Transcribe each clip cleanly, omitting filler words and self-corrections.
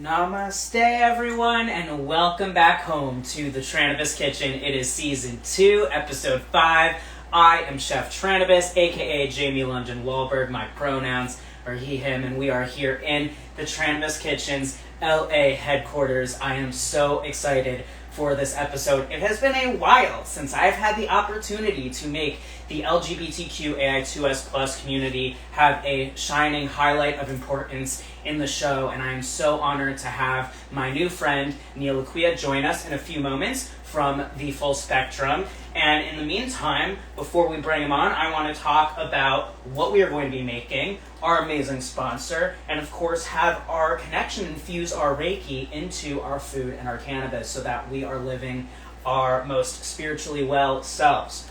Namaste everyone, and welcome back home to the Trannabis Kitchen. It is Season 2, Episode 5. I am Chef Trannabis, aka Jamie London Wahlberg. My pronouns are he, him, and we are here in the Trannabis Kitchen's LA headquarters. I am so excited for this episode. It has been a while since I've had the opportunity to make the LGBTQAI2S+ community have a shining highlight of importance in the show, and I am so honored to have my new friend Niel Lequia join us in a few moments from the Full Spectrum. And in the meantime, before we bring him on, I want to talk about what we are going to be making, our amazing sponsor, and of course have our connection infuse our Reiki into our food and our cannabis so that we are living our most spiritually well selves.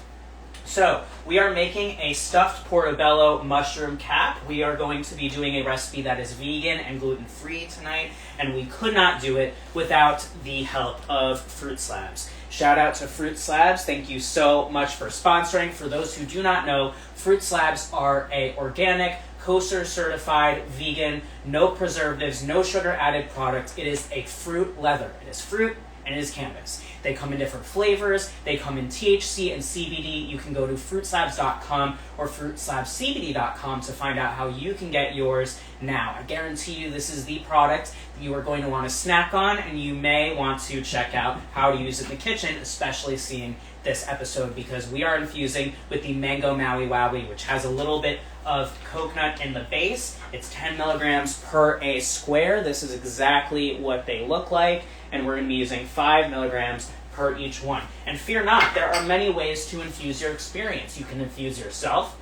So, we are making a stuffed Portabella mushroom cap. We are going to be doing a recipe that is vegan and gluten-free tonight, and we could not do it without the help of Fruit Slabs. Shout out to Fruit Slabs. Thank you so much for sponsoring. For those who do not know, Fruit Slabs are a organic, kosher certified, vegan, no preservatives, no sugar added product. It is a fruit leather. It is fruit and it is cannabis. They come in different flavors. They come in THC and CBD. You can go to fruitslabs.com or fruitslabscbd.com to find out how you can get yours now. I guarantee you this is the product you are going to want to snack on, and you may want to check out how to use it in the kitchen, especially seeing this episode, because we are infusing with the Mango Maui Wowie, which has a little bit of coconut in the base. It's 10 milligrams per a square. This is exactly what they look like, and we're going to be using 5 milligrams per each one. And fear not, there are many ways to infuse your experience. You can infuse yourself,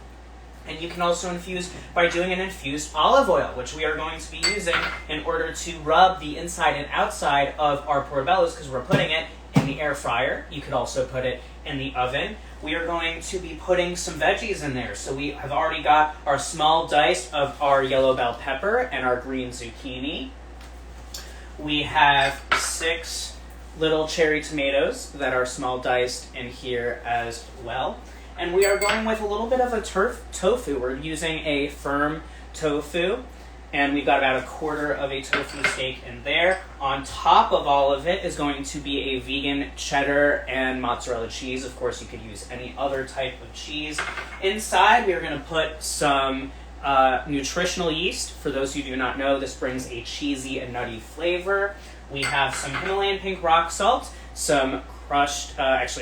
and you can also infuse by doing an infused olive oil, which we are going to be using in order to rub the inside and outside of our portabellas, because we're putting it in the air fryer. You could also put it in the oven. We are going to be putting some veggies in there. So we have already got our small dice of our yellow bell pepper and our green zucchini. We have 6 little cherry tomatoes that are small diced in here as well. And we are going with a little bit of a tofu. We're using a firm tofu, and we've got about 1/4 of a tofu steak in there. On top of all of it is going to be a vegan cheddar and mozzarella cheese. Of course, you could use any other type of cheese. Inside, we are going to put some nutritional yeast. For those who do not know, this brings a cheesy and nutty flavor. We have some Himalayan pink rock salt, some crushed,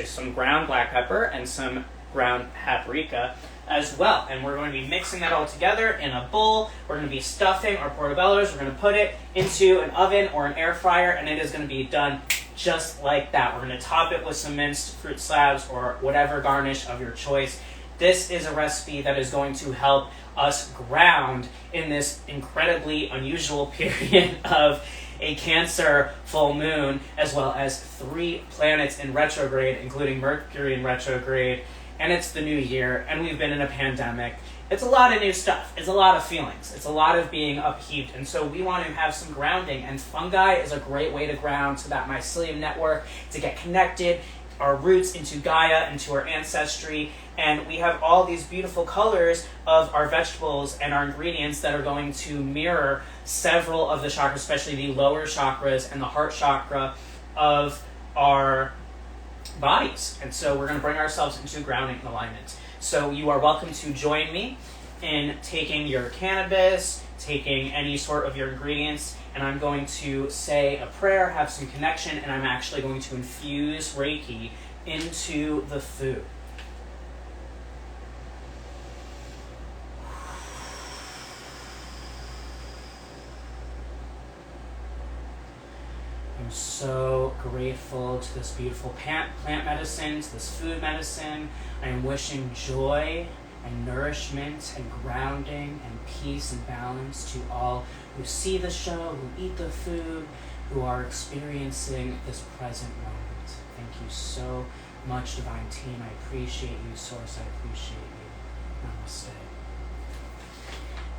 some ground black pepper, and some ground paprika as well. And we're going to be mixing that all together in a bowl. We're going to be stuffing our portabellas. We're going to put it into an oven or an air fryer, and it is going to be done just like that. We're going to top it with some minced fruit slabs or whatever garnish of your choice. This is a recipe that is going to help us ground in this incredibly unusual period of a Cancer full moon, as well as 3 planets in retrograde, including Mercury in retrograde. And it's the new year, and we've been in a pandemic. It's a lot of new stuff. It's a lot of feelings. It's a lot of being upheaved. And so we want to have some grounding, and fungi is a great way to ground to that mycelium network, to get connected, our roots into Gaia, into our ancestry. And we have all these beautiful colors of our vegetables and our ingredients that are going to mirror several of the chakras, especially the lower chakras and the heart chakra of our bodies. And so we're going to bring ourselves into grounding and alignment. So you are welcome to join me in taking your cannabis, taking any sort of your ingredients, and I'm going to say a prayer, have some connection, and I'm actually going to infuse Reiki into the food. I'm so grateful to this beautiful plant medicine, to this food medicine. I am wishing joy and nourishment and grounding and peace and balance to all who see the show, who eat the food, who are experiencing this present moment. Thank you so much, Divine Team. I appreciate you, Source. I appreciate you. Namaste.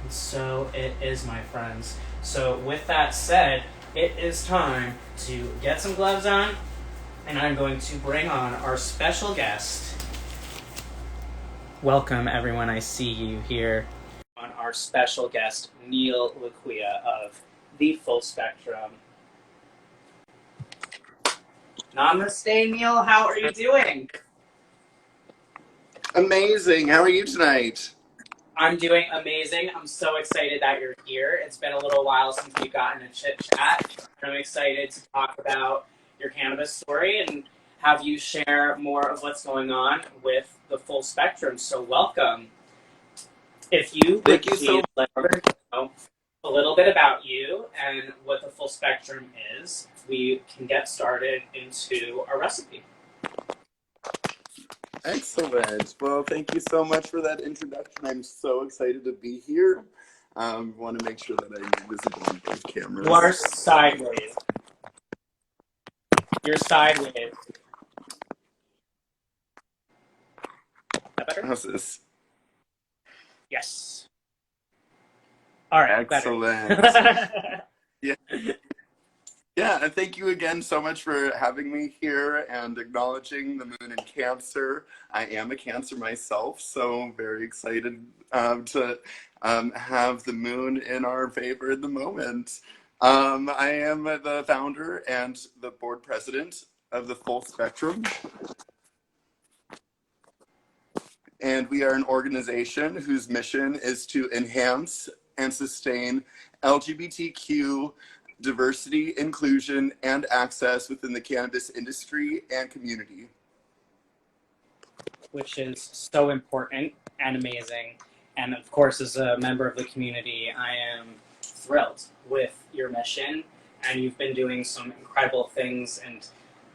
And so it is, my friends. So with that said, it is time to get some gloves on, and I'm going to bring on our special guest. Welcome, everyone. I see you here. On our special guest, Niel Lequia of the full spectrum. Namaste, Niel. How are you doing? Amazing. How are you tonight? I'm doing amazing. I'm so excited that you're here. It's been a little while since we've gotten a chit chat. I'm excited to talk about your cannabis story and have you share more of what's going on with the full spectrum. So welcome. If you would Thank you so please let everyone know a little bit about you and what the full spectrum is, we can get started into our recipe. Excellent. Well, thank you so much for that introduction. I'm so excited to be here. Want to make sure that I'm visible on both cameras. You are sideways. You're sideways. That better? How's this? Yes. All right. Excellent. Yeah. Yeah, and thank you again so much for having me here and acknowledging the moon in Cancer. I am a Cancer myself, so I'm very excited to have the moon in our favor at the moment. I am the founder and the board president of the Full Spectrum. And we are an organization whose mission is to enhance and sustain LGBTQ diversity, inclusion, and access within the cannabis industry and community. Which is so important and amazing. And of course, as a member of the community, I am thrilled with your mission. And you've been doing some incredible things. And,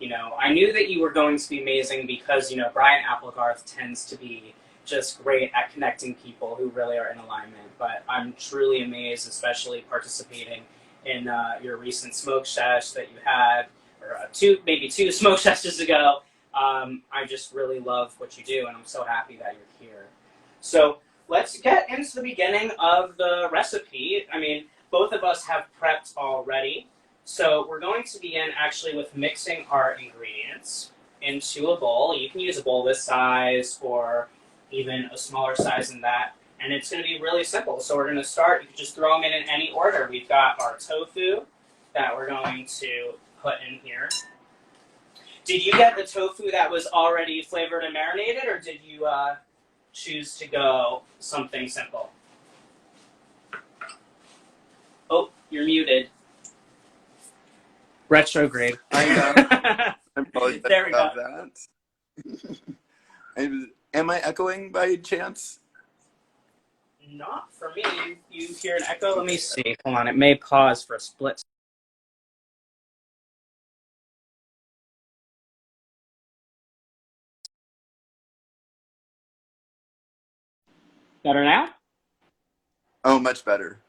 you know, I knew that you were going to be amazing because, you know, Brian Applegarth tends to be just great at connecting people who really are in alignment. But I'm truly amazed, especially participating in your recent smoke sesh that you had, or maybe two smoke sessions ago. I just really love what you do, and I'm so happy that you're here. So let's get into the beginning of the recipe. I mean, both of us have prepped already. So we're going to begin actually with mixing our ingredients into a bowl. You can use a bowl this size or even a smaller size than that. And it's going to be really simple. So we're going to start, you can just throw them in any order. We've got our tofu that we're going to put in here. Did you get the tofu that was already flavored and marinated, or did you choose to go something simple? Oh, you're muted. Retrograde. I know. I'm probably there we go. That. Am I echoing by chance? Not for me. You hear an echo? Let me see. Hold on. It may pause for a split. Better now? Oh, much better.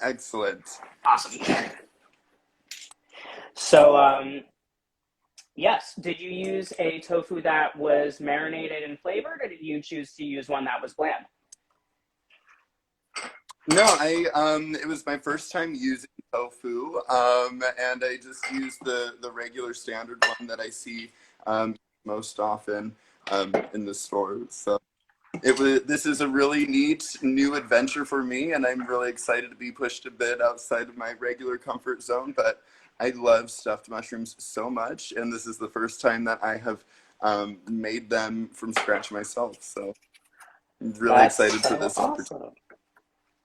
Excellent. Awesome. So, yes, did you use a tofu that was marinated and flavored, or did you choose to use one that was bland? No, it was my first time using tofu, and I just used the regular standard one that I see most often in the store. So this is a really neat new adventure for me, and I'm really excited to be pushed a bit outside of my regular comfort zone. But I love stuffed mushrooms so much, and this is the first time that I have made them from scratch myself. So I'm really excited for this opportunity.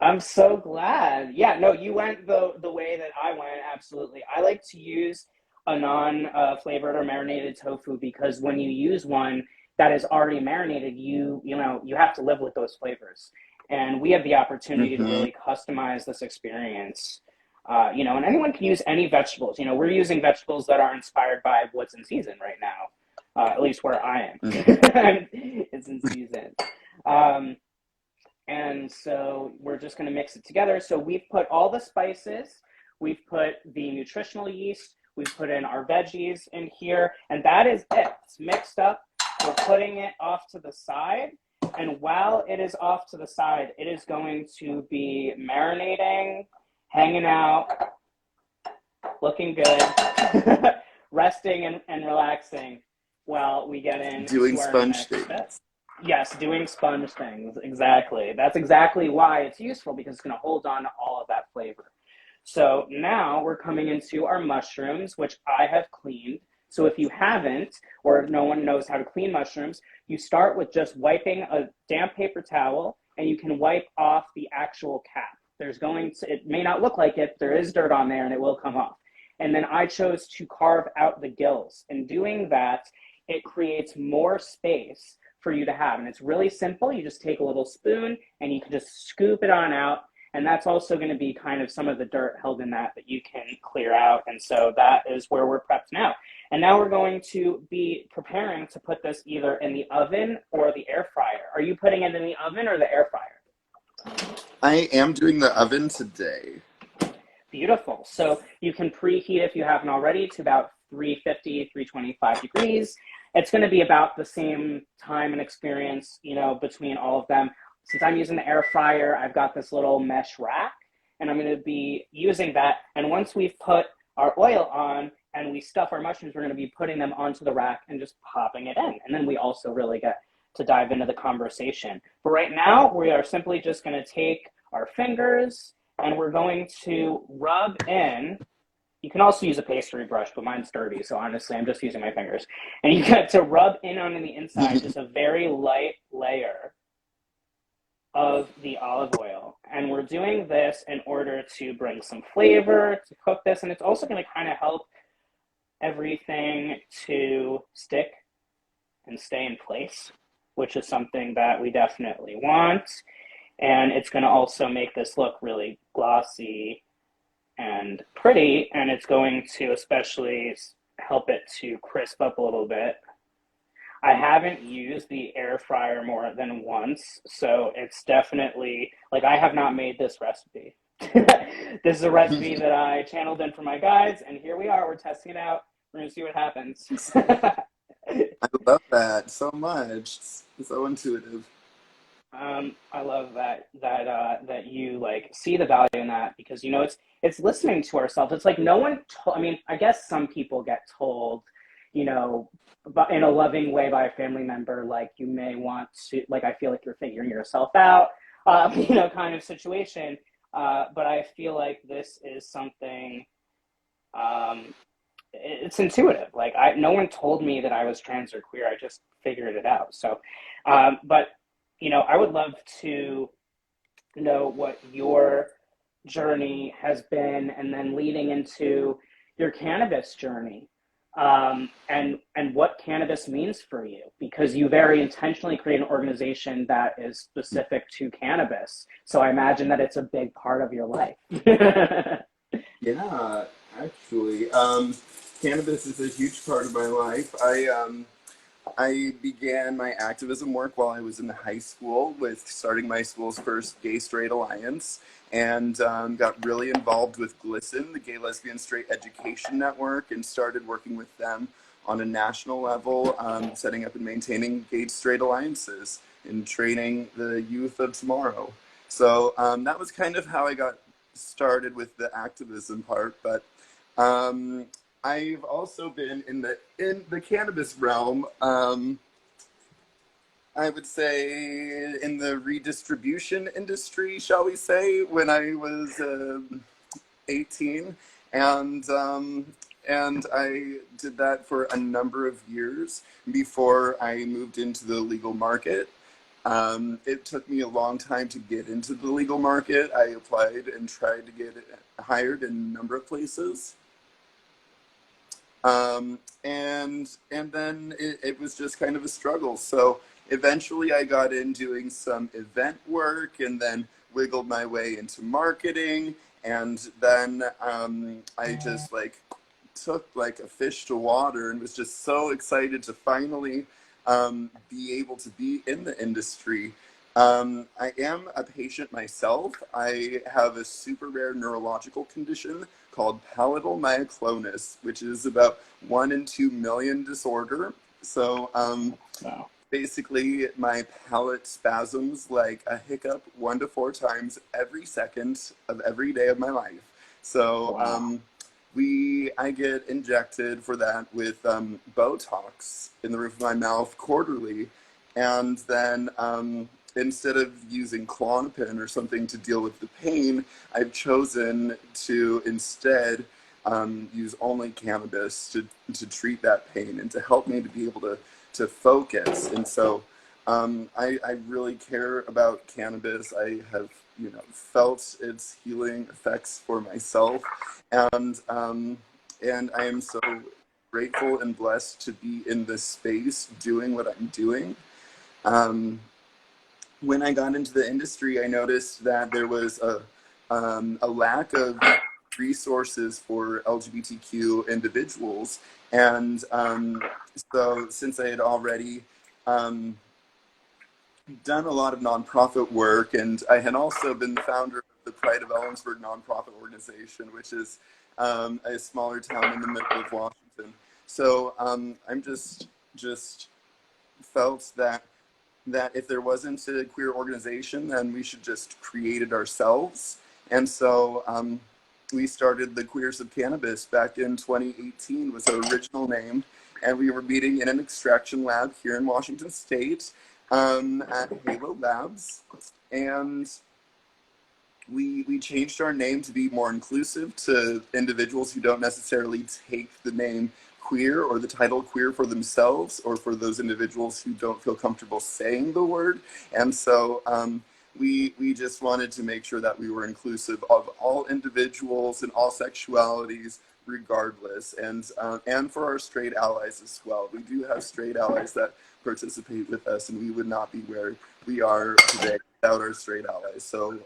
I'm so glad. Yeah, no, you went the way that I went, absolutely. I like to use a non-flavored or marinated tofu because when you use one that is already marinated, you have to live with those flavors. And we have the opportunity to really customize this experience. And anyone can use any vegetables. You know, we're using vegetables that are inspired by what's in season right now, at least where I am. It's in season. And so we're just going to mix it together. So we've put all the spices, we've put the nutritional yeast, we've put in our veggies in here, and that is it. It's mixed up. We're putting it off to the side. And while it is off to the side, it is going to be marinating, hanging out, looking good, resting and relaxing while we get in. Doing sponge things. Yes, doing sponge things, exactly. That's exactly why it's useful, because it's going to hold on to all of that flavor. So now we're coming into our mushrooms, which I have cleaned. So if you haven't, or if no one knows how to clean mushrooms, you start with just wiping a damp paper towel, and you can wipe off the actual cap. It may not look like it, there is dirt on there and it will come off. And then I chose to carve out the gills. In doing that, it creates more space for you to have. And it's really simple. You just take a little spoon and you can just scoop it on out. And that's also going to be kind of some of the dirt held in that you can clear out. And so that is where we're prepped now. And now we're going to be preparing to put this either in the oven or the air fryer. Are you putting it in the oven or the air fryer? I am doing the oven today. Beautiful. So you can preheat, if you haven't already, to about 350, 325 degrees. It's going to be about the same time and experience, between all of them. Since I'm using the air fryer, I've got this little mesh rack, and I'm going to be using that. And once we've put our oil on and we stuff our mushrooms, we're going to be putting them onto the rack and just popping it in. And then we also really get to dive into the conversation. But right now, we are simply just going to take our fingers and we're going to rub in. You can also use a pastry brush, but mine's dirty, so honestly, I'm just using my fingers. And you get to rub in on the inside just a very light layer of the olive oil. And we're doing this in order to bring some flavor, to cook this, and it's also going to kind of help everything to stick and stay in place, which is something that we definitely want. And it's going to also make this look really glossy and pretty, and it's going to especially help it to crisp up a little bit. I haven't used the air fryer more than once, so it's definitely, I have not made this recipe. This is a recipe that I channeled in for my guides, and here we are, we're testing it out. We're gonna see what happens. I love that so much. It's so intuitive. I love that you see the value in that, because it's listening to ourselves. It's like no one I guess some people get told, but in a loving way by a family member, you may want to, I feel like you're figuring yourself out, kind of situation. But I feel like this is something, it's intuitive. No one told me that I was trans or queer. I just figured it out. So, but I would love to know what your journey has been, and then leading into your cannabis journey, and what cannabis means for you, because you very intentionally create an organization that is specific to cannabis. So I imagine that it's a big part of your life. Yeah, actually, cannabis is a huge part of my life. I began my activism work while I was in high school with starting my school's first gay-straight alliance, and got really involved with GLSEN, the Gay, Lesbian, Straight Education Network, and started working with them on a national level, setting up and maintaining gay-straight alliances and training the youth of tomorrow. So that was kind of how I got started with the activism part, but I've also been in the cannabis realm. I would say in the redistribution industry, shall we say, when I was 18, and I did that for a number of years before I moved into the legal market. It took me a long time to get into the legal market. I applied and tried to get hired in a number of places. And then it was just kind of a struggle. So eventually I got in doing some event work, and then wiggled my way into marketing. And then I just took a fish to water, and was just so excited to finally be able to be in the industry. I am a patient myself. I have a super rare neurological condition called palatal myoclonus, which is about 1 in 2 million disorder. So Wow. basically my palate spasms like a hiccup 1 to 4 times every second of every day of my life. So Wow. I get injected for that with Botox in the roof of my mouth quarterly. And then instead of using Klonopin or something to deal with the pain, I've chosen to instead use only cannabis to treat that pain and to help me to be able to focus. And so I really care about cannabis. I have, felt its healing effects for myself, and I am so grateful and blessed to be in this space doing what I'm doing. When I got into the industry, I noticed that there was a lack of resources for LGBTQ individuals. And so since I had already done a lot of nonprofit work, and I had also been the founder of the Pride of Ellensburg nonprofit organization, which is a smaller town in the middle of Washington. So I'm just felt that if there wasn't a queer organization, then we should just create it ourselves. And so we started the Queers of Cannabis back in 2018 was our original name. And we were meeting in an extraction lab here in Washington State at Halo Labs. And we changed our name to be more inclusive to individuals who don't necessarily take the name queer or the title queer for themselves, or for those individuals who don't feel comfortable saying the word. And so we just wanted to make sure that we were inclusive of all individuals and all sexualities regardless, and for our straight allies as well. We do have straight allies that participate with us, and we would not be where we are today without our straight allies. So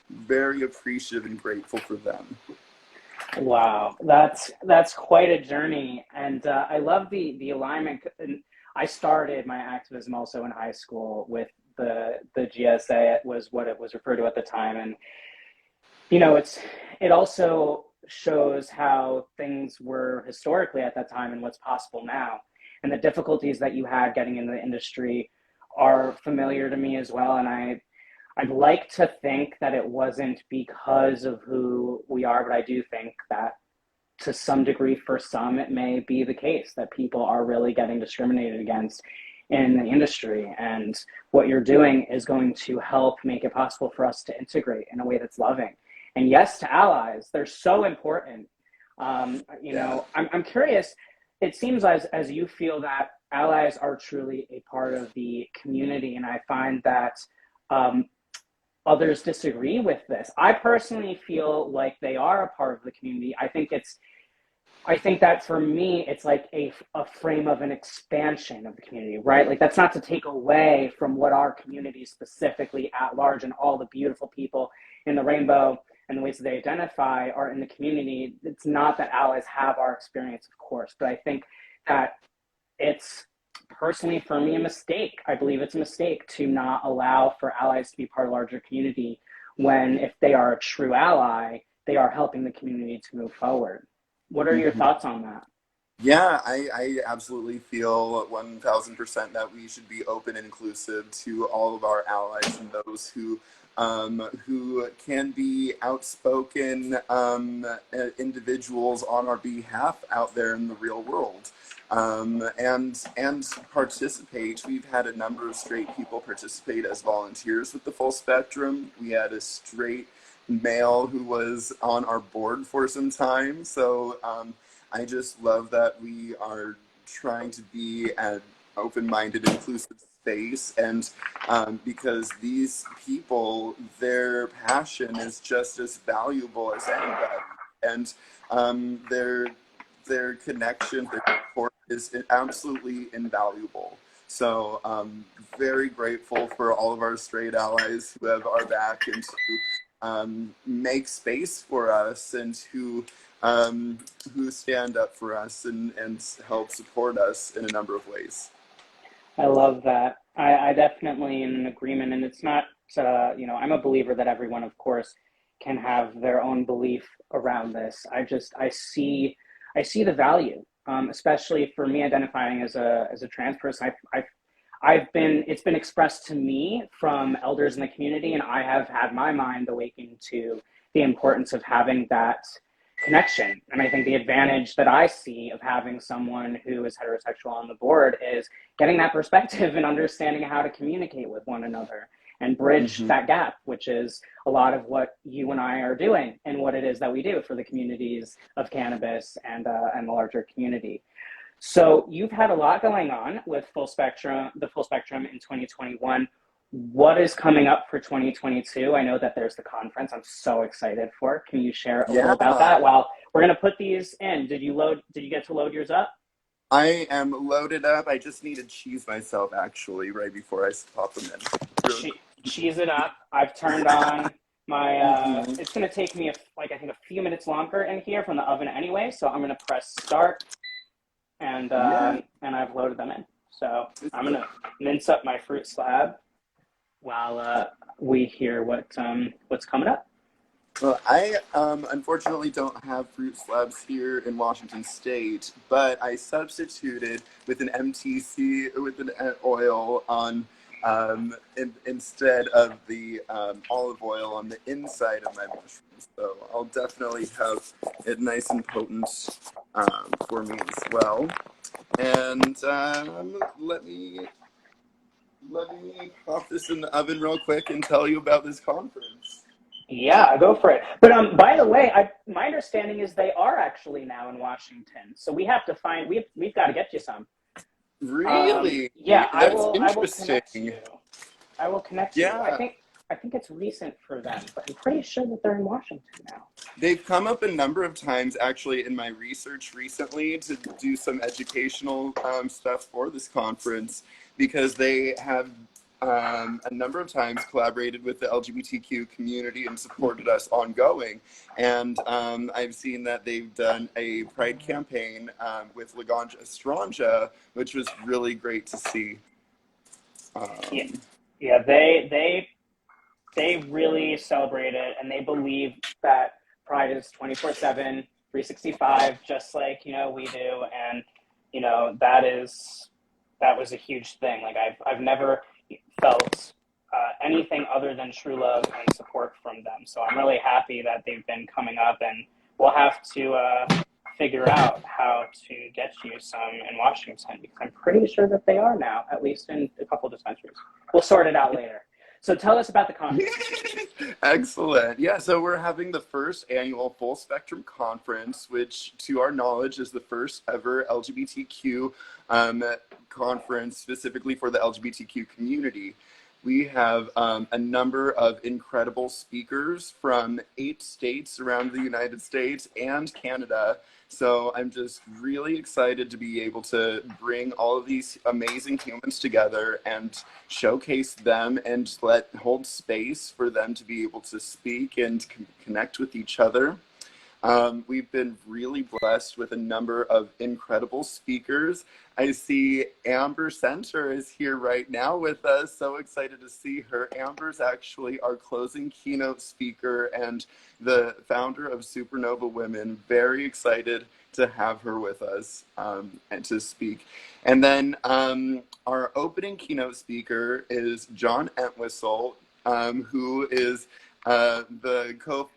very appreciative and grateful for them. Wow, that's quite a journey, and I love the alignment. And I started my activism also in high school with the GSA. It was what it was referred to at the time, and it also shows how things were historically at that time and what's possible now, and the difficulties that you had getting into the industry are familiar to me as well. And I'd like to think that it wasn't because of who we are, but I do think that to some degree, for some, it may be the case that people are really getting discriminated against in the industry. And what you're doing is going to help make it possible for us to integrate in a way that's loving. And yes, to allies, they're so important. I'm curious, it seems as you feel that allies are truly a part of the community, and I find that others disagree with this. I personally feel like they are a part of the community. I think that for me, it's like a frame of an expansion of the community, right? Like, that's not to take away from what our community specifically at large and all the beautiful people in the rainbow and the ways that they identify are in the community. It's not that allies have our experience, of course, but I think that it's personally for me a mistake. I believe it's a mistake to not allow for allies to be part of a larger community, when if they are a true ally, they are helping the community to move forward. What are your thoughts on that? Yeah, I absolutely feel 1000% that we should be open and inclusive to all of our allies and those who can be outspoken individuals on our behalf out there in the real world, and participate. We've had a number of straight people participate as volunteers with the Full Spectrum. We had a straight male who was on our board for some time. So I just love that we are trying to be an open-minded, inclusive space, and because these people, their passion is just as valuable as anybody, and their connection, their support is absolutely invaluable. So very grateful for all of our straight allies who have our back and who make space for us, and who stand up for us and help support us in a number of ways. I love that. I definitely am in agreement, and it's not, I'm a believer that everyone, of course, can have their own belief around this. I see the value, especially for me identifying as a trans person. It's been expressed to me from elders in the community, and I have had my mind awakened to the importance of having that connection. And I think the advantage that I see of having someone who is heterosexual on the board is getting that perspective and understanding how to communicate with one another and bridge that gap, which is a lot of what you and I are doing and what it is that we do for the communities of cannabis and the larger community. So you've had a lot going on with the full spectrum in 2021. What is coming up for 2022? I know that there's the conference I'm so excited for. Can you share a little about that? Well, we're going to put these in. Did you get to load yours up? I am loaded up. I just need to cheese myself actually right before I pop them in. Cheese it up. I've turned on my, it's going to take me I think a few minutes longer in here from the oven anyway. So I'm going to press start and I've loaded them in. So I'm going to mince up my fruit slab while we hear what's coming up. Well, I unfortunately don't have fruit slabs here in Washington State, but I substituted with an MTC with an oil on instead of the olive oil on the inside of my mushrooms. So I'll definitely have it nice and potent for me as well. And let me pop this in the oven real quick and tell you about this conference. Yeah, go for it. But by the way, my understanding is they are actually now in Washington. So we have to find we've got to get you some. Really? Yeah, That's I will connect interesting. you. I will connect you. Yeah. I think it's recent for them, but I'm pretty sure that they're in Washington now. They've come up a number of times actually in my research recently to do some educational stuff for this conference, because they have a number of times collaborated with the LGBTQ community and supported us ongoing. And I've seen that they've done a pride campaign with Laganja Estranja, which was really great to see. Yeah, they really celebrate it, and they believe that Pride is 24/7, 365, just like we do, and that was a huge thing. Like I've never felt anything other than true love and support from them. So I'm really happy that they've been coming up, and we'll have to figure out how to get you some in Washington, because I'm pretty sure that they are now, at least in a couple of dispensaries. We'll sort it out later. So tell us about the conference. Excellent. Yeah, so we're having the first annual Full Spectrum Conference, which to our knowledge is the first ever LGBTQ conference specifically for the LGBTQ community. We have a number of incredible speakers from 8 states around the United States and Canada. So I'm just really excited to be able to bring all of these amazing humans together and showcase them and hold space for them to be able to speak and connect with each other. We've been really blessed with a number of incredible speakers. I see Amber Center is here right now with us. So excited to see her. Amber's actually our closing keynote speaker and the founder of Supernova Women. Very excited to have her with us and to speak. And then our opening keynote speaker is John Entwistle, who is the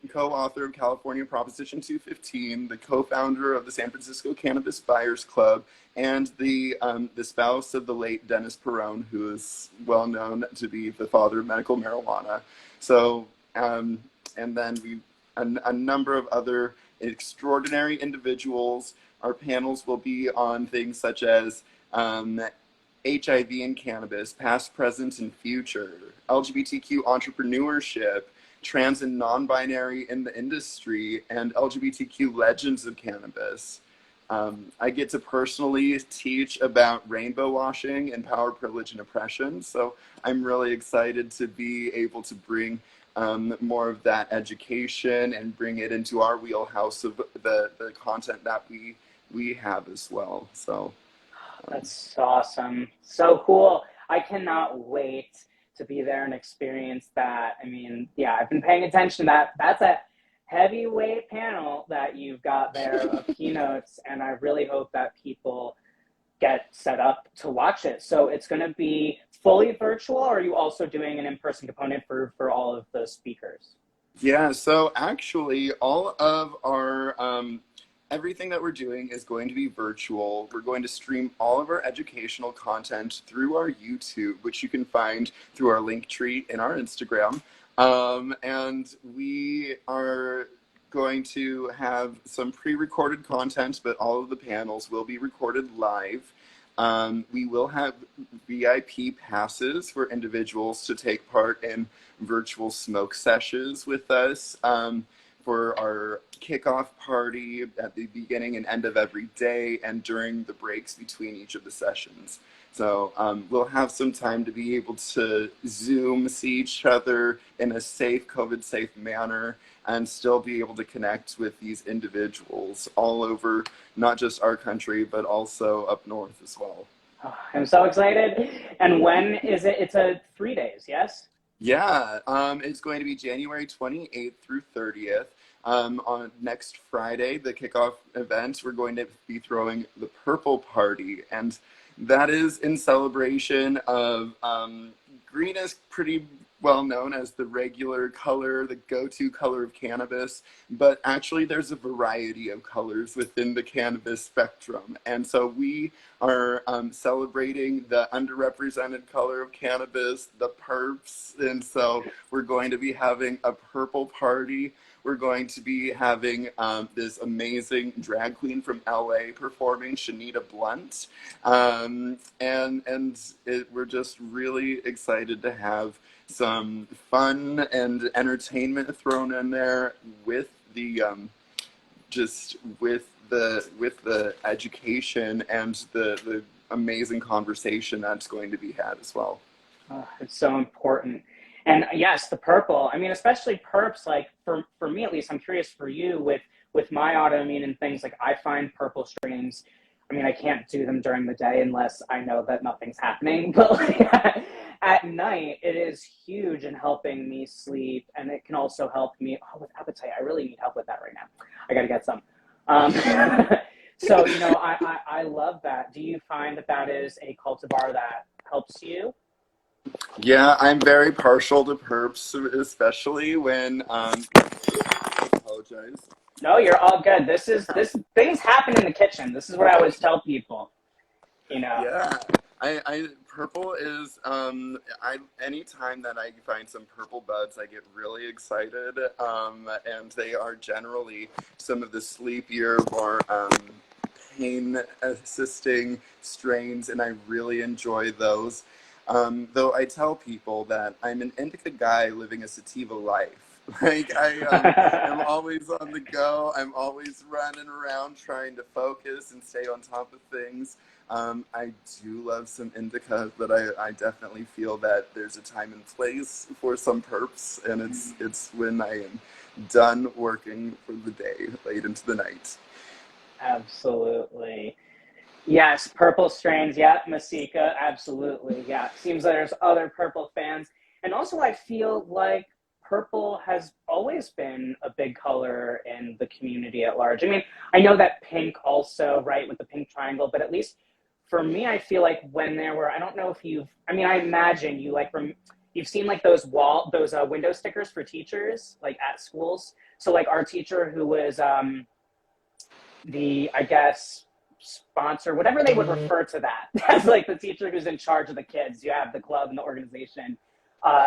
co-author of California Proposition 215, the co-founder of the San Francisco Cannabis Buyers Club, and the spouse of the late Dennis Perone, who is well known to be the father of medical marijuana. So, and then a number of other extraordinary individuals. Our panels will be on things such as HIV and cannabis, past, present, and future, LGBTQ entrepreneurship, trans and non-binary in the industry, and LGBTQ legends of cannabis. I get to personally teach about rainbow washing and power, privilege, and oppression. So I'm really excited to be able to bring more of that education and bring it into our wheelhouse of the content that we have as well. So that's awesome. So cool. I cannot wait to be there and experience that. I mean, yeah, I've been paying attention to that. That's a heavyweight panel that you've got there of keynotes, and I really hope that people get set up to watch it. So it's going to be fully virtual, or are you also doing an in-person component for all of the speakers? Yeah, so actually, all of our everything that we're doing is going to be virtual. We're going to stream all of our educational content through our YouTube, which you can find through our link tree in our Instagram. And we are going to have some pre-recorded content, but all of the panels will be recorded live. We will have VIP passes for individuals to take part in virtual smoke sessions with us for our kickoff party at the beginning and end of every day and during the breaks between each of the sessions. So we'll have some time to be able to Zoom, see each other in a safe, COVID-safe manner, and still be able to connect with these individuals all over, not just our country, but also up north as well. Oh, I'm so excited. And when is it? It's a 3 days, yes? Yeah, it's going to be January 28th through 30th. On next Friday, the kickoff event, we're going to be throwing the Purple Party, and that is in celebration of green is pretty well known as the regular color, the go-to color of cannabis, but actually there's a variety of colors within the cannabis spectrum, and so we are celebrating the underrepresented color of cannabis, the perps, and so we're going to be having a purple party. We're going to be having this amazing drag queen from LA performing, Shanita Blunt, we're just really excited to have some fun and entertainment thrown in there with the just with the education and the amazing conversation that's going to be had as well. Oh, it's so important. And yes, the purple. I mean, especially perps. Like for me at least, I'm curious for you with my autoimmune and things. Like I find purple strains. I mean, I can't do them during the day unless I know that nothing's happening. But like at night, it is huge in helping me sleep, and it can also help me with appetite. I really need help with that right now. I got to get some. Um, so I love that. Do you find that that is a cultivar that helps you? Yeah, I'm very partial to perps, especially when I apologize. No, you're all good. This things happen in the kitchen. This is what I always tell people. You know. Yeah, I purple is I anytime that I find some purple buds, I get really excited. And they are generally some of the sleepier, more pain assisting strains, and I really enjoy those. Though I tell people that I'm an indica guy living a sativa life. Like am always on the go. I'm always running around trying to focus and stay on top of things. I do love some indica, but I definitely feel that there's a time and place for some perps, and it's when I am done working for the day, late into the night. Absolutely. Yes, purple strains. Yeah, Masika. Absolutely. Yeah. Seems like there's other purple fans, and also I feel like purple has always been a big color in the community at large. I mean, I know that pink also, right, with the pink triangle, but at least for me, I feel like when there were, I don't know if you've, I mean, I imagine you like you've seen like those window stickers for teachers, like at schools. So like our teacher who was the, I guess, sponsor, whatever they would refer to that as, like the teacher who's in charge of the kids. You have the club and the organization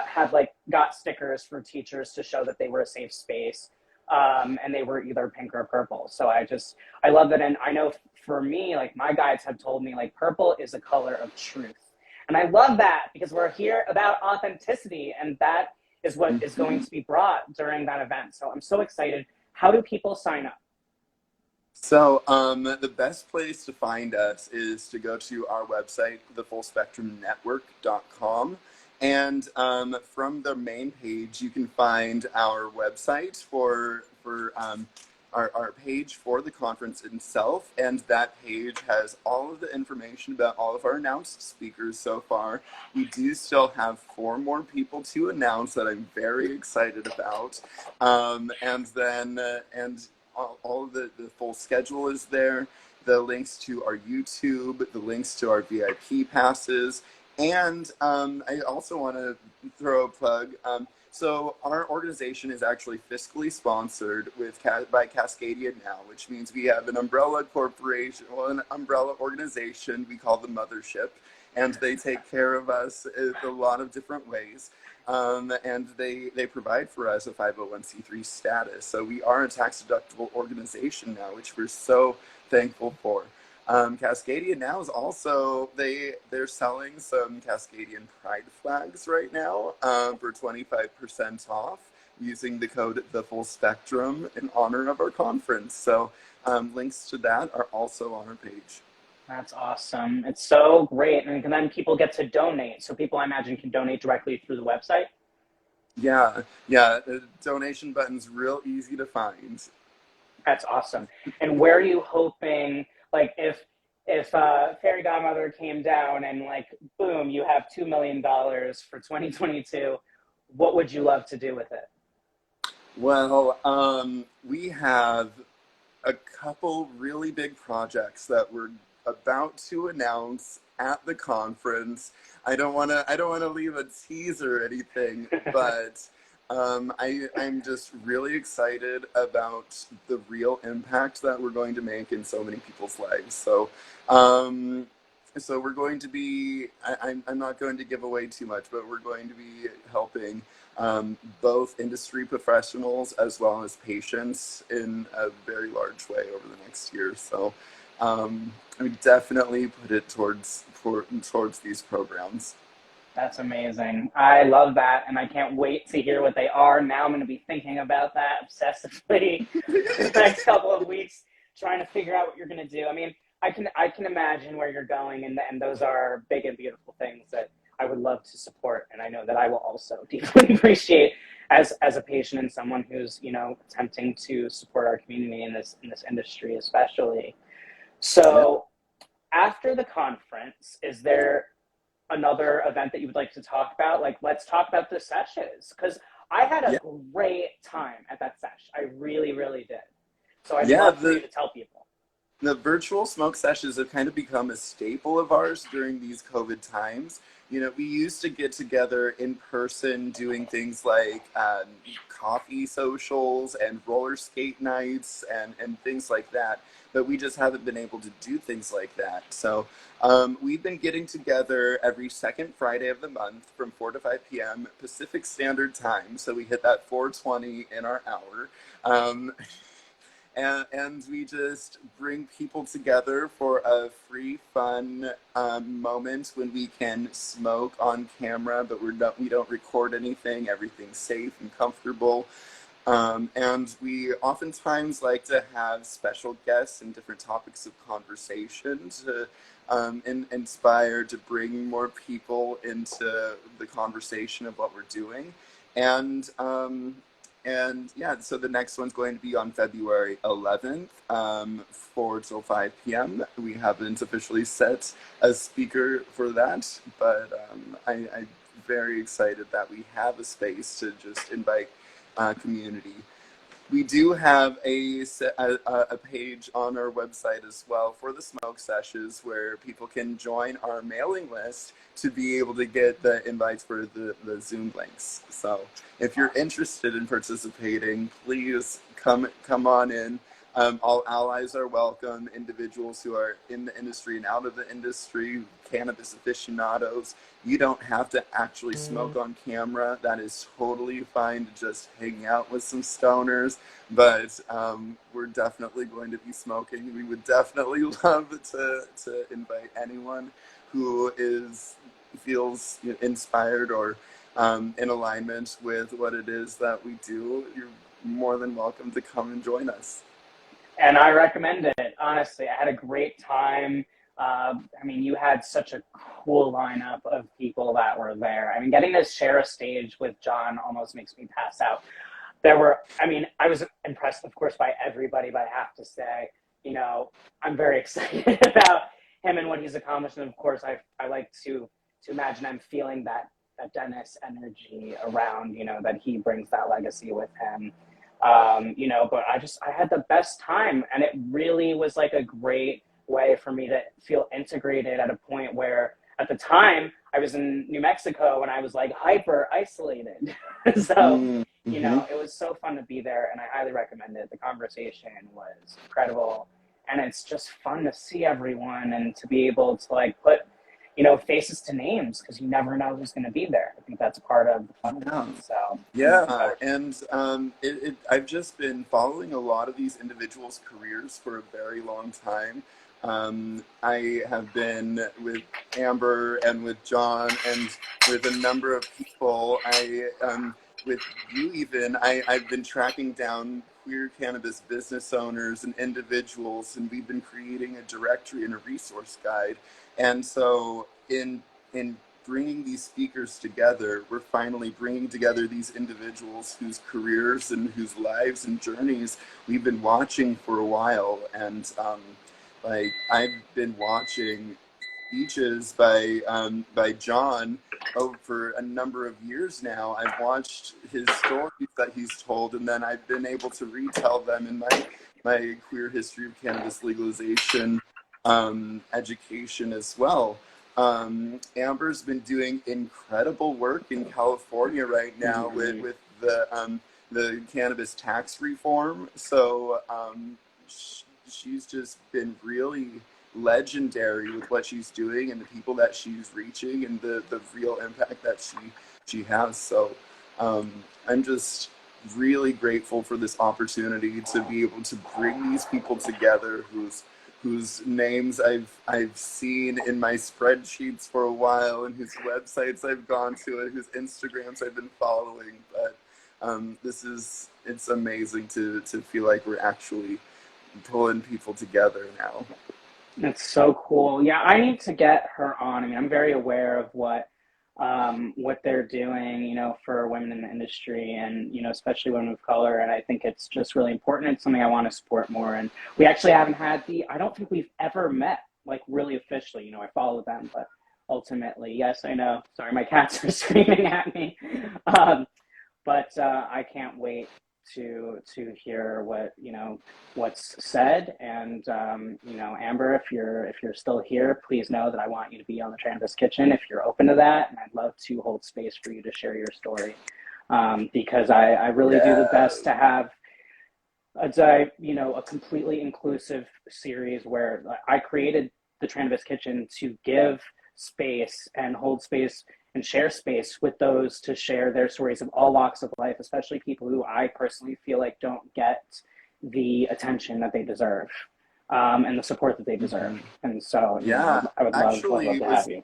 had like got stickers for teachers to show that they were a safe space, and they were either pink or purple. So I love that, and I know for me, like my guides have told me, like purple is a color of truth, and I love that because we're here about authenticity, and that is what is going to be brought during that event. So I'm so excited. How do people sign up? So, the best place to find us is to go to our website, thefullspectrumnetwork.com. And from the main page, you can find our website for our page for the conference itself. And that page has all of the information about all of our announced speakers so far. We do still have 4 more people to announce that I'm very excited about. And all of the full schedule is there, the links to our YouTube, the links to our VIP passes, and I also want to throw a plug. So our organization is actually fiscally sponsored by Cascadia now, which means we have an umbrella corporation, well, an umbrella organization we call the Mothership, and they take care of us in a lot of different ways. And they provide for us a 501c3 status. So we are a tax-deductible organization now, which we're so thankful for. Cascadia now is also, they're selling some Cascadian Pride flags right now for 25% off using the code The Full Spectrum in honor of our conference. So links to that are also on our page. That's awesome. It's so great. And then people get to donate. So people, I imagine, can donate directly through the website. Yeah. The donation button's real easy to find. That's awesome. And where are you hoping, like, if Fairy Godmother came down and, like, boom, you have $2 million for 2022, what would you love to do with it? Well, we have a couple really big projects that we're about to announce at the conference. I don't want to leave a teaser or anything, but I'm just really excited about the real impact that we're going to make in so many people's lives. So we're going to be, I'm not going to give away too much, but we're going to be helping both industry professionals as well as patients in a very large way over the next year. So I would definitely put it towards these programs. That's amazing. I love that, and I can't wait to hear what they are. Now I'm going to be thinking about that obsessively the next couple of weeks, trying to figure out what you're going to do. I mean, I can imagine where you're going, and those are big and beautiful things that I would love to support, and I know that I will also deeply appreciate as a patient and someone who's, you know, attempting to support our community in this industry, especially. So, after the conference, is there another event that you would like to talk about? Like, let's talk about the sessions, because I had a great time at that sesh. I really, really did. So I'd love for you to tell people. The virtual smoke sessions have kind of become a staple of ours during these COVID times. You know, we used to get together in person doing things like coffee socials and roller skate nights and things like that, but we just haven't been able to do things like that. So we've been getting together every second Friday of the month from 4 to 5 p.m. Pacific Standard Time. So we hit that 4:20 in our hour. And we just bring people together for a free, fun moment when we can smoke on camera, but we don't record anything. Everything's safe and comfortable. And we oftentimes like to have special guests and different topics of conversation to inspire, to bring more people into the conversation of what we're doing. And yeah, so the next one's going to be on February 11th, 4 till 5 p.m. We haven't officially set a speaker for that, but I'm very excited that we have a space to just invite community. We do have a page on our website as well for the smoke sessions where people can join our mailing list to be able to get the invites for the Zoom links. So if you're interested in participating, please come on in. All allies are welcome, individuals who are in the industry and out of the industry, cannabis aficionados. You don't have to actually smoke on camera. That is totally fine to just hang out with some stoners, but we're definitely going to be smoking. We would definitely love to invite anyone who feels inspired or in alignment with what it is that we do. You're more than welcome to come and join us. And I recommend it. Honestly, I had a great time. I mean, you had such a cool lineup of people that were there. I mean, getting to share a stage with John almost makes me pass out. I was impressed, of course, by everybody, but I have to say, you know, I'm very excited about him and what he's accomplished. And of course, I like to imagine I'm feeling that Dennis energy around, you know, that he brings that legacy with him. You know, but I had the best time, and it really was like a great way for me to feel integrated at a point where at the time, I was in New Mexico and I was like hyper isolated. So, you Mm-hmm. know, it was so fun to be there, and I highly recommend it. The conversation was incredible, and it's just fun to see everyone and to be able to like put, you know, faces to names, because you never know who's going to be there. I think that's a part of the fun. Yeah. So Yeah, and I've just been following a lot of these individuals' careers for a very long time. I have been with Amber and with John and with a number of people. With you even, I've been tracking down queer cannabis business owners and individuals, and we've been creating a directory and a resource guide. And so in bringing these speakers together, we're finally bringing together these individuals whose careers and whose lives and journeys we've been watching for a while. And like I've been watching speeches by John over a number of years now. I've watched his stories that he's told, and then I've been able to retell them in my queer history of cannabis legalization education as well. Amber's been doing incredible work in California right now with the cannabis tax reform. So she's just been really legendary with what she's doing and the people that she's reaching and the real impact that she has. So I'm just really grateful for this opportunity to be able to bring these people together whose names I've seen in my spreadsheets for a while, and whose websites I've gone to, and whose Instagrams I've been following. But it's amazing to feel like we're actually pulling people together now. it's so cool. Yeah, I need to get her on. I mean, I'm very aware of what they're doing, you know, for women in the industry, and, you know, especially women of color. And I think it's just really important. It's something I want to support more. And we actually haven't had I don't think we've ever met, like, really officially. You know, I follow them, but ultimately, yes, I know. Sorry, my cats are screaming at me. But I can't wait to hear what's said. And you know, Amber, if you're still here, please know that I want you to be on the Trannabis Kitchen if you're open to that, and I'd love to hold space for you to share your story, because I really do the best to have a completely inclusive series where I created the Trannabis Kitchen to give space and hold space and share space with those to share their stories of all walks of life, especially people who I personally feel like don't get the attention that they deserve, and the support that they deserve. And so, Yeah, I would love to have you.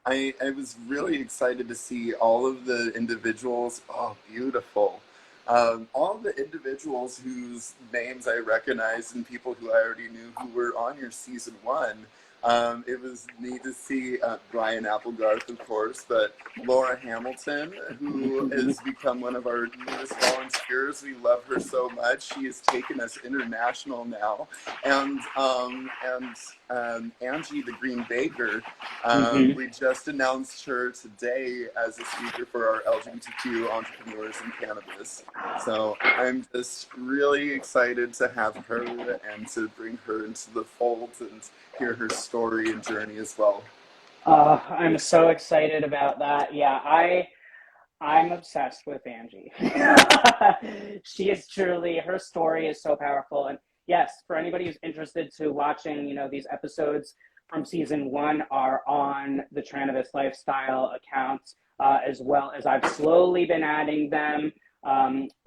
I was really excited to see all of the individuals. Oh, beautiful. All of the individuals whose names I recognized and people who I already knew who were on your season one. It was neat to see Brian Applegarth, of course, but Laura Hamilton, who has become one of our newest volunteers. We love her so much. She has taken us international now. And Angie, the Green Baker, we just announced her today as a speaker for our LGBTQ entrepreneurs in cannabis. So I'm just really excited to have her and to bring her into the fold and hear her story and journey as well. I'm so excited about that. Yeah, I'm obsessed with Angie. She is truly, her story is so powerful. And yes, for anybody who's interested to watching, you know, these episodes from season one are on the Trannabis Lifestyle account, as well as I've slowly been adding them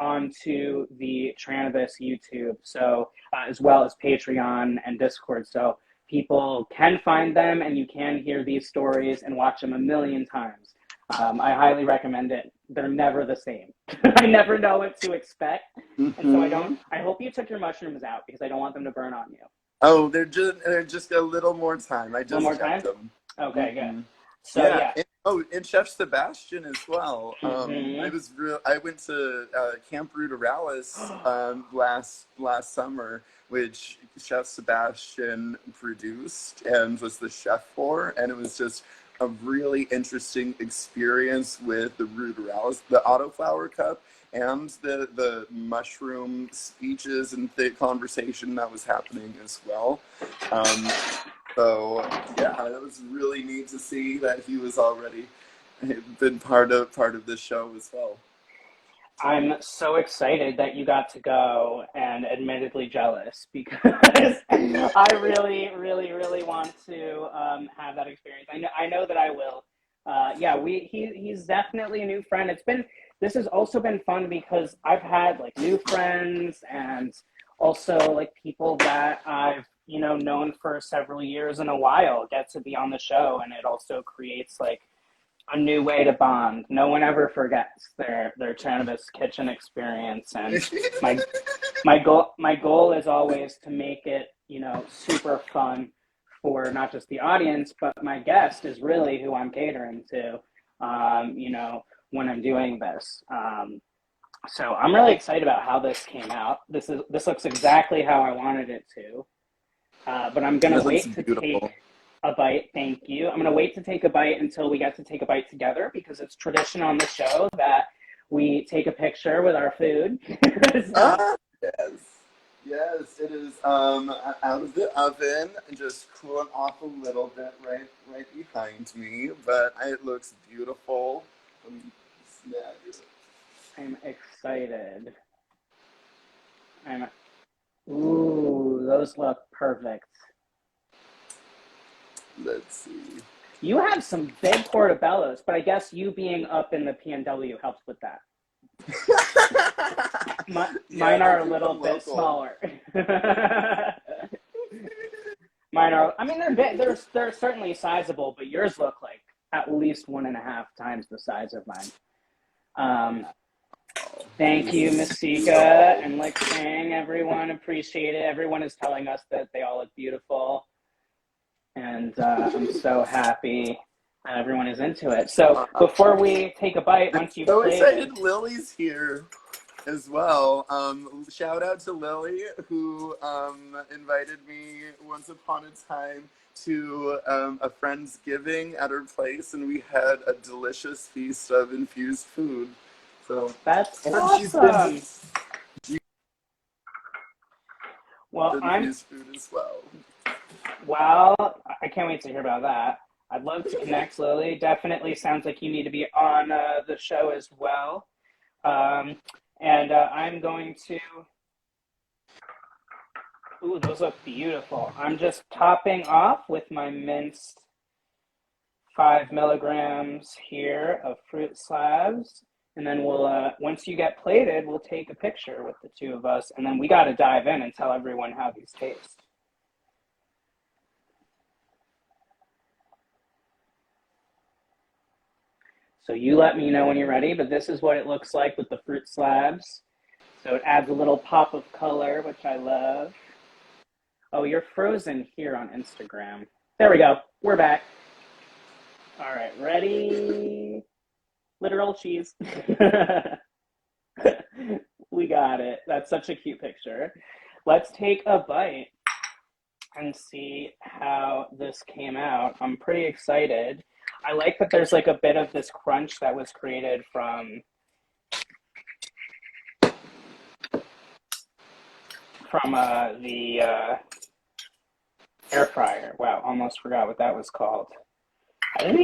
onto the Trannabis YouTube, so as well as Patreon and Discord. So people can find them, and you can hear these stories and watch them a million times. I highly recommend it. They're never the same. I never know what to expect. And so I hope you took your mushrooms out, because I don't want them to burn on you. Oh, they're just a little more time. I just checked them. Okay, good. So yeah. And Chef Sebastian as well. I went to Camp Ruderalis last summer, which Chef Sebastian produced and was the chef for, and it was just a really interesting experience with the Ruderalis, the autoflower cup, and the mushroom speeches and the conversation that was happening as well. So yeah, it was really neat to see that he was already been part of this show as well. I'm so excited that you got to go, and admittedly jealous because I really, really, really want to have that experience. I know that I will. Yeah, he's definitely a new friend. This has also been fun because I've had like new friends and also like people that I've known for several years and a while get to be on the show, and it also creates like a new way to bond. No one ever forgets their Cannabis kitchen experience, and my goal is always to make it super fun for not just the audience, but my guest is really who I'm catering to. When I'm doing this. So I'm really excited about how this came out. This looks exactly how I wanted it to. But I'm gonna wait to take a bite. Thank you. I'm going to wait to take a bite until we get to take a bite together, because it's tradition on the show that we take a picture with our food. Yes, it is out of the oven and just cooling off a little bit right behind me, but it looks beautiful. I'm excited. Ooh, those look perfect. Let's see. You have some big portabellas, but I guess you being up in the PNW helps with that. Mine are a little bit smaller. Mine are. I mean, they're big. They're certainly sizable, but yours look like at least 1.5 times the size of mine. Thank you, Masika and Lexing. Everyone appreciate it. Everyone is telling us that they all look beautiful. And I'm so happy that everyone is into it. So before we take a bite, once you've played excited Lily's here as well. Shout out to Lily, who invited me once upon a time to a Friendsgiving at her place, and we had a delicious feast of infused food. So that's awesome. Well, infused food as well. Wow, I can't wait to hear about that. I'd love to connect, Lily. Definitely sounds like you need to be on the show as well. I'm going to... Ooh, those look beautiful. I'm just topping off with my minced 5 milligrams here of fruit slabs. And then we'll, once you get plated, we'll take a picture with the two of us. And then we got to dive in and tell everyone how these taste. So you let me know when you're ready, but this is what it looks like with the fruit slabs. So it adds a little pop of color, which I love. Oh, you're frozen here on Instagram. There we go. We're back. All right, ready? Literal cheese. We got it. That's such a cute picture. Let's take a bite and see how this came out. I'm pretty excited. I like that there's like a bit of this crunch that was created from the air fryer. Wow, almost forgot what that was called. I didn't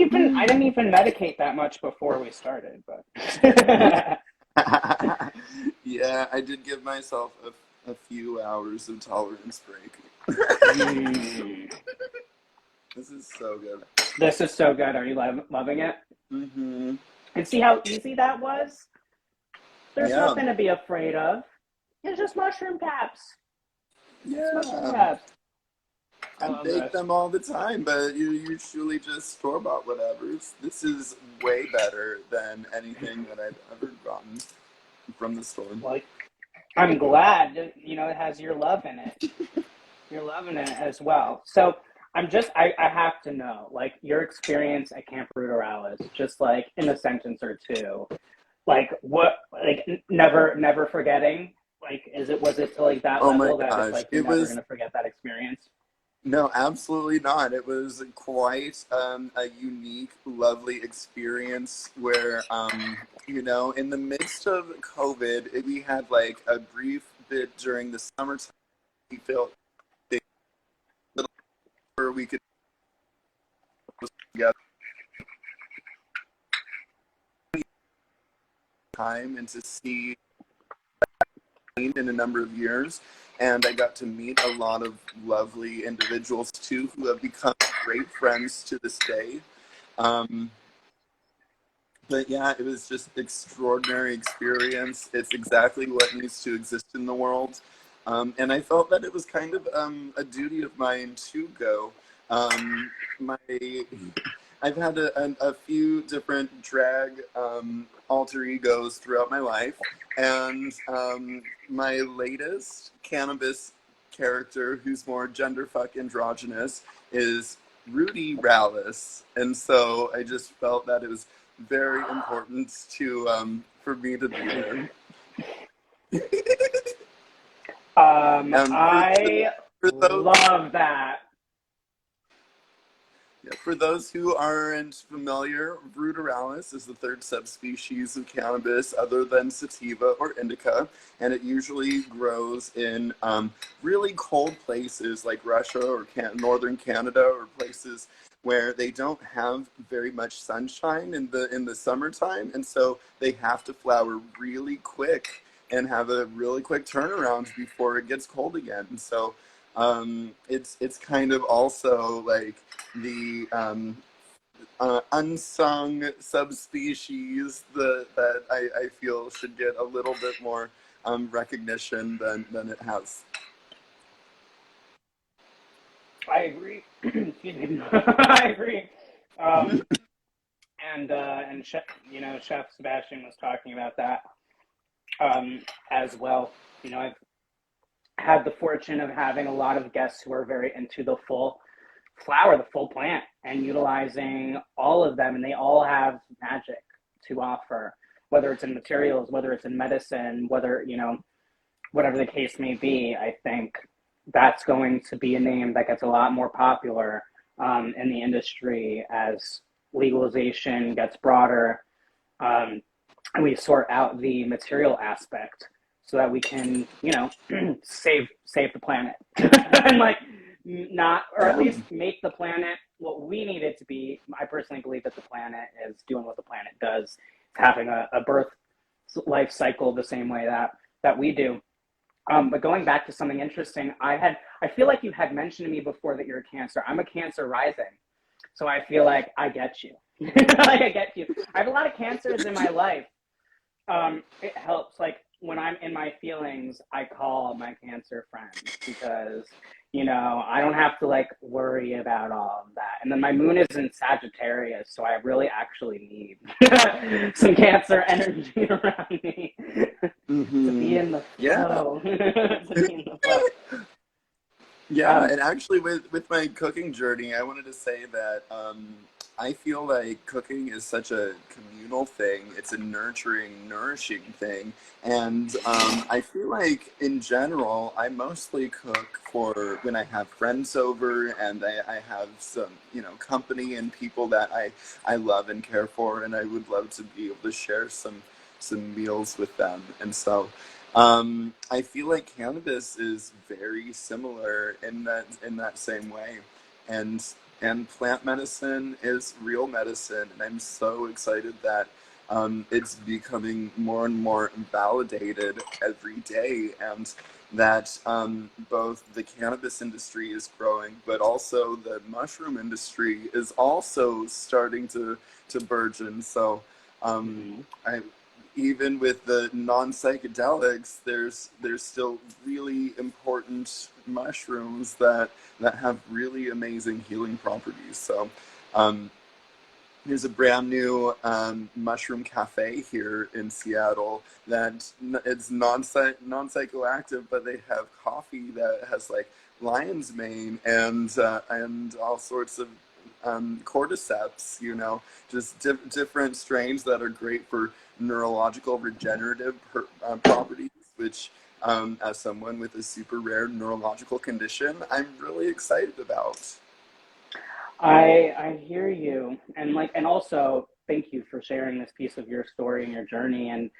even medicate that much before we started, but yeah, I did give myself a few hours of tolerance break. This is so good. This is so good. Are you loving it? Mm-hmm. And see how easy that was? There's nothing to be afraid of. It's just mushroom caps. Yeah. Mushroom caps. I bake them all the time, but you usually just store-bought whatevers. This is way better than anything that I've ever gotten from the store. Well, I'm glad, it has your love in it. You're loving it as well. So I have to know, like, your experience at Camp Ruderalis, just like in a sentence or two, like what, like never forgetting, like, was it to like that level that it's like you're never gonna forget that experience? No, absolutely not. It was quite a unique, lovely experience where, in the midst of COVID, we had like a brief bit during the summertime. We felt where we could together time and to see in a number of years, and I got to meet a lot of lovely individuals too who have become great friends to this day. But yeah, it was just extraordinary experience. It's exactly what needs to exist in the world. And I felt that it was kind of a duty of mine to go. My I've had a few different drag alter egos throughout my life, and my latest Cannabis character, who's more genderfuck androgynous, is Rudy Rallis, and so I just felt that it was very important to for me to be there. I love that. Yeah, for those who aren't familiar, ruderalis is the third subspecies of cannabis other than sativa or indica, and it usually grows in really cold places like Russia or northern Canada, or places where they don't have very much sunshine in the summertime, and so they have to flower really quick and have a really quick turnaround before it gets cold again. And so it's kind of also like the unsung subspecies that I feel should get a little bit more recognition than it has. I agree. Excuse me. I agree. And Chef, Chef Sebastian was talking about that as well. I've had the fortune of having a lot of guests who are very into the full flower, the full plant, and utilizing all of them, and they all have magic to offer, whether it's in materials, whether it's in medicine, whether, whatever the case may be. I think that's going to be a name that gets a lot more popular in the industry as legalization gets broader, and we sort out the material aspect so that we can, save the planet and or at least make the planet what we need it to be. I personally believe that the planet is doing what the planet does, having a birth life cycle the same way that we do. But going back to something interesting, I feel like you had mentioned to me before that you're a Cancer. I'm a Cancer rising, so I feel like I get you. I get you. I have a lot of Cancers in my life. It helps, when I'm in my feelings, I call my Cancer friends because, I don't have to worry about all of that. And then my moon is in Sagittarius, so I really actually need some Cancer energy around me to be in the flow. To be in the flow. Yeah, and actually with my cooking journey, I wanted to say that I feel like cooking is such a communal thing. It's a nurturing, nourishing thing. And I feel like in general, I mostly cook for when I have friends over and I have some, company and people that I love and care for, and I would love to be able to share some meals with them. And so I feel like cannabis is very similar in that same way. And plant medicine is real medicine, and I'm so excited that it's becoming more and more validated every day, and that both the cannabis industry is growing, but also the mushroom industry is also starting to burgeon. So even with the non-psychedelics, there's still really important mushrooms that have really amazing healing properties. So there's a brand new mushroom cafe here in Seattle that it's non-psychoactive, but they have coffee that has lion's mane and all sorts of cordyceps, just different strains that are great for neurological regenerative properties, which as someone with a super rare neurological condition, I'm really excited about. I hear you, and also thank you for sharing this piece of your story and your journey. And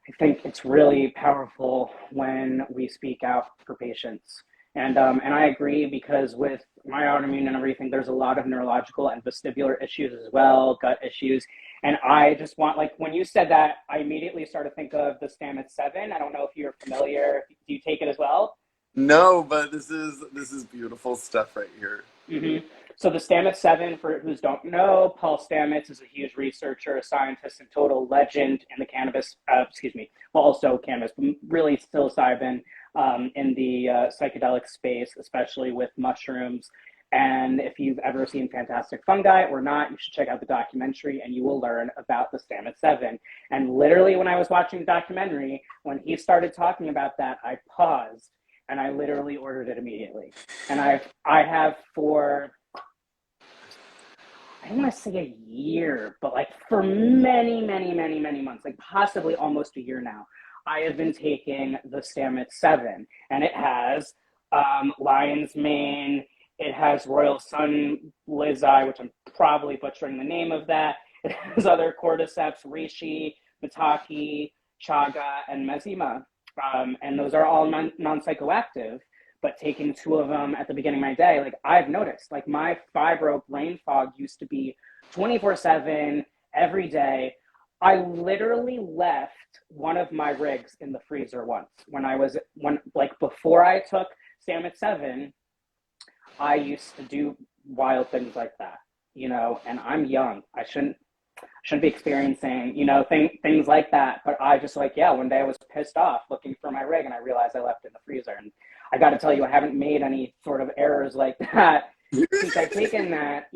I think it's really powerful when we speak out for patients And I agree, because with my autoimmune and everything, there's a lot of neurological and vestibular issues as well, gut issues. And I just want, like, when you said that, I immediately started to think of the Stamets 7. I don't know if you're familiar. Do you take it as well? No, but this is beautiful stuff right here. Mm-hmm. So the Stamets 7, for who's don't know, Paul Stamets is a huge researcher, a scientist, and total legend in the cannabis, well, also cannabis, but really psilocybin, in the psychedelic space, especially with mushrooms. And if you've ever seen Fantastic Fungi or not, you should check out the documentary, and you will learn about the Stamets 7. And literally, when I was watching the documentary, when he started talking about that, I paused and I literally ordered it immediately. And I have for, I don't want to say a year, but like for many, many, many, many months, like possibly almost a year now, I have been taking the Stamets 7, and it has lion's mane, it has royal sun blizzi, which I'm probably butchering the name of that. It has other cordyceps, reishi, maitake, chaga, and mezima. And those are all non-psychoactive, but taking 2 of them at the beginning of my day, like I've noticed, like my fibro brain fog used to be 24/7 every day. I literally left one of my rigs in the freezer once like before I took Stamets 7, I used to do wild things like that, and I'm young. I shouldn't be experiencing, things like that. But I just one day I was pissed off looking for my rig, and I realized I left it in the freezer. And I got to tell you, I haven't made any sort of errors like that since I've taken that.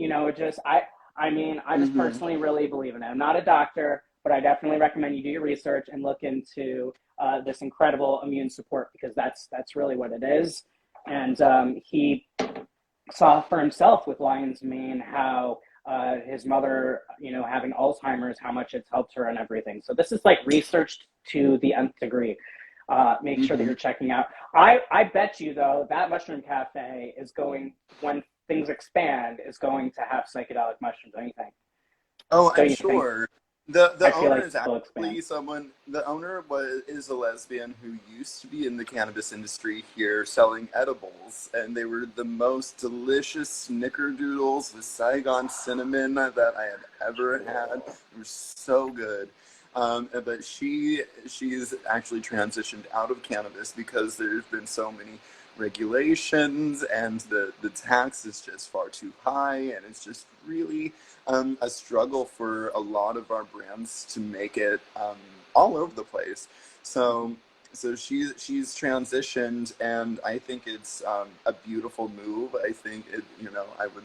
I just personally really believe in it. I'm not a doctor, but I definitely recommend you do your research and look into this incredible immune support, because that's really what it is. And he saw for himself with lion's mane how his mother, having Alzheimer's, how much it's helped her and everything. So this is like researched to the nth degree. Make sure that you're checking out. I bet you, though, that Mushroom Cafe is going, when things expand, is going to have psychedelic mushrooms. Don't you think? Oh, I'm sure. The owner is actually expand. the owner is a lesbian who used to be in the cannabis industry here selling edibles, and they were the most delicious snickerdoodles with Saigon cinnamon that I had ever had. They were so good. But she's actually transitioned out of cannabis because there's been so many regulations, and the tax is just far too high, and it's just really a struggle for a lot of our brands to make it all over the place. So she's transitioned, and I think it's a beautiful move. I think I would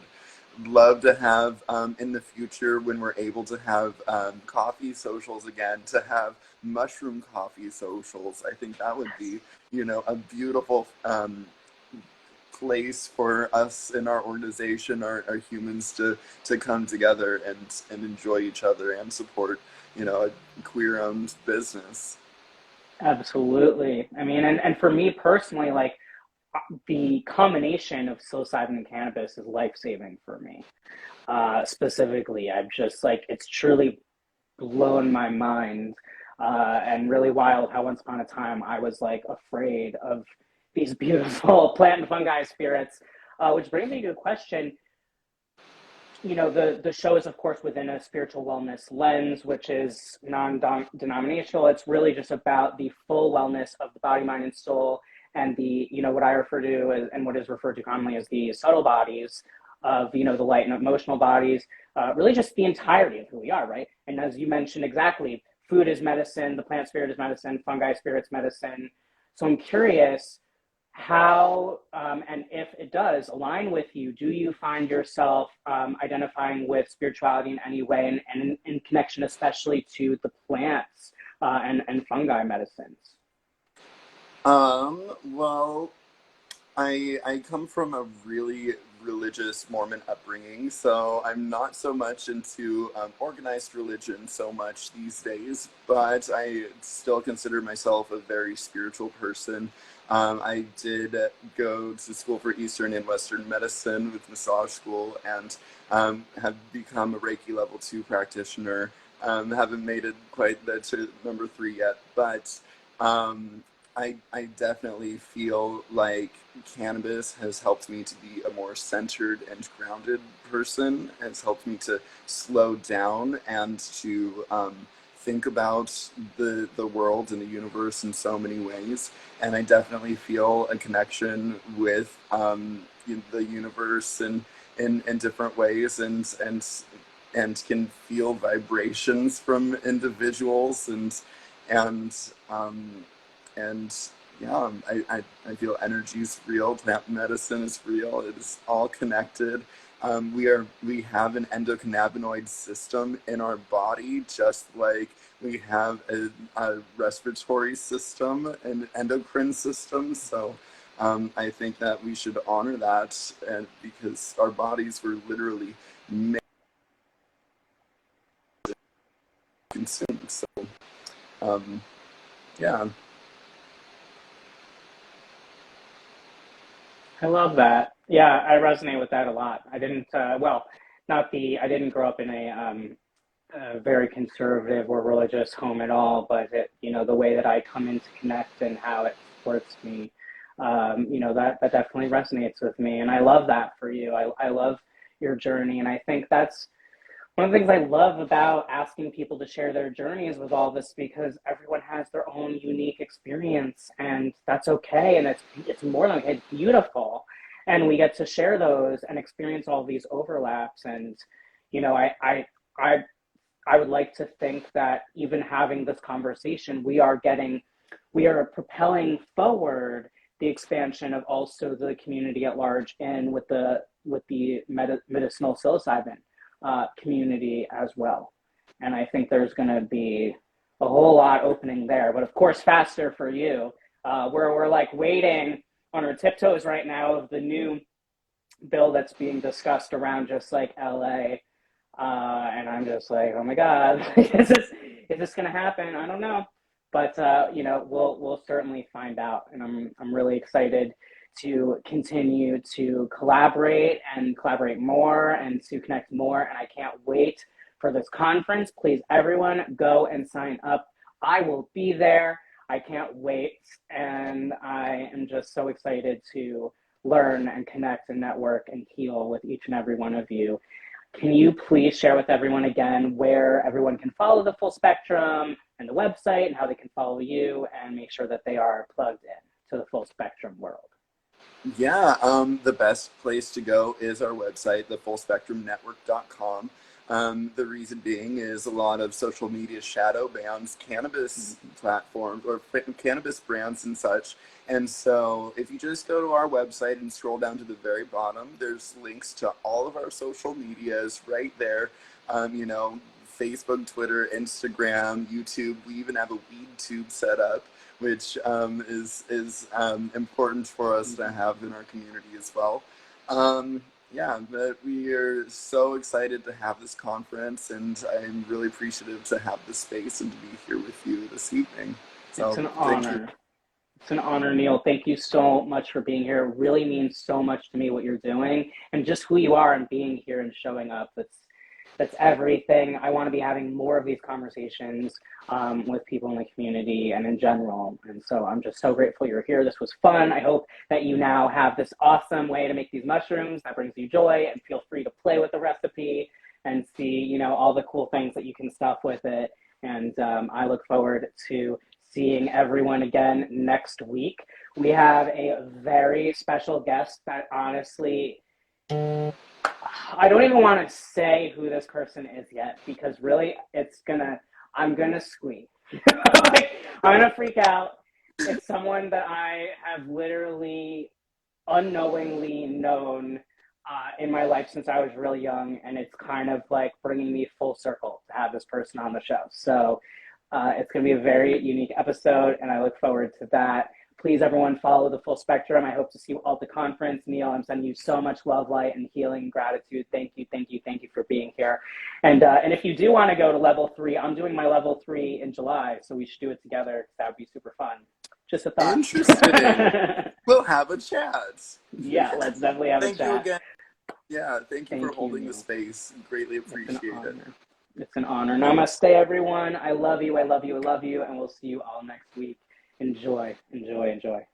love to have in the future, when we're able to have coffee socials again, to have mushroom coffee socials. I think that would be a beautiful place for us in our organization, our humans to come together and enjoy each other and support a queer-owned business. Absolutely. I mean, and for me personally, like, the combination of psilocybin and cannabis is life-saving for me. Specifically, I'm just like, it's truly blown my mind, and really wild how once upon a time I was like afraid of these beautiful plant and fungi spirits, which brings me to a question. The show is, of course, within a spiritual wellness lens, which is non-denominational. It's really just about the full wellness of the body, mind, and soul, and the, what I refer to as, and what is referred to commonly as, the subtle bodies of, the light and emotional bodies, really just the entirety of who we are, right? And as you mentioned exactly, food is medicine, the plant spirit is medicine, fungi spirit's medicine. So I'm curious, how, and if it does align with you, do you find yourself identifying with spirituality in any way, and in connection especially to the plants and fungi medicines? Well, I come from a really religious Mormon upbringing, so I'm not so much into organized religion so much these days, but I still consider myself a very spiritual person. I did go to school for Eastern and Western medicine with massage school, and have become a Reiki level 2 practitioner. Haven't made it quite to number 3 yet, but I definitely feel like cannabis has helped me to be a more centered and grounded person. Has helped me to slow down and to think about the world and the universe in so many ways. And I definitely feel a connection with the universe in different ways, and can feel vibrations from individuals, and and yeah, I feel energy is real, plant medicine is real, it is all connected. We have an endocannabinoid system in our body, just like we have a respiratory system, an endocrine system. So I think that we should honor that, and because our bodies were literally made to consume. So yeah. I love that. Yeah, I resonate with that a lot. I didn't, I didn't grow up in a very conservative or religious home at all, but the way that I come in to connect and how it supports me, that definitely resonates with me. And I love that for you. I love your journey. And I think that's one of the things I love about asking people to share their journeys with all this, because everyone has their own unique experience, and that's okay. And it's more than okay, it's beautiful. And we get to share those and experience all these overlaps. And, I, I would like to think that even having this conversation, we are propelling forward the expansion of also the community at large, and with the medicinal psilocybin community as well. And I think there's going to be a whole lot opening there, but of course faster for you. We're like waiting on our tiptoes right now of the new bill that's being discussed around just like LA. And I'm just like, oh my God, is this going to happen? I don't know, but we'll certainly find out. And I'm really excited to continue to collaborate more and to connect more. And I can't wait for this conference. Please, everyone, go and sign up. I will be there. I can't wait. And I am just so excited to learn and connect and network and heal with each and every one of you. Can you please share with everyone again where everyone can follow the Full Spectrum and the website, and how they can follow you and make sure that they are plugged in to the Full Spectrum world? Yeah, the best place to go is our website, thefullspectrumnetwork.com. The reason being is a lot of social media shadow bans cannabis platforms or cannabis brands and such. And so if you just go to our website and scroll down to the very bottom, there's links to all of our social medias right there. Facebook, Twitter, Instagram, YouTube. We even have a weed tube set up, which is important for us to have in our community as well. But we are so excited to have this conference, and I'm really appreciative to have the space and to be here with you this evening. So, it's an honor. It's an honor, Neil. Thank you so much for being here. It really means so much to me what you're doing, and just who you are and being here and showing up. That's everything. I want to be having more of these conversations with people in the community and in general. And so I'm just so grateful you're here. This was fun. I hope that you now have this awesome way to make these mushrooms that brings you joy, and feel free to play with the recipe and see, all the cool things that you can stuff with it. And I look forward to seeing everyone again next week. We have a very special guest that honestly, I don't even want to say who this person is yet, because really I'm gonna squeak. I'm gonna freak out. It's someone that I have literally unknowingly known in my life since I was really young, and it's kind of like bringing me full circle to have this person on the show. So it's going to be a very unique episode, and I look forward to that. Please, everyone, follow the Full Spectrum. I hope to see you all at the conference. Neil, I'm sending you so much love, light, and healing and gratitude. Thank you for being here. And if you do want to go to level 3, I'm doing my level 3 in July, so we should do it together. That would be super fun. Just a thought. Interesting. We'll have a chat. Yeah, let's definitely have a chat. Thank you again. Yeah, thank you for holding Neil. the space. Greatly appreciate it. It's an honor. Namaste, everyone. I love you, and we'll see you all next week. Enjoy, enjoy, enjoy.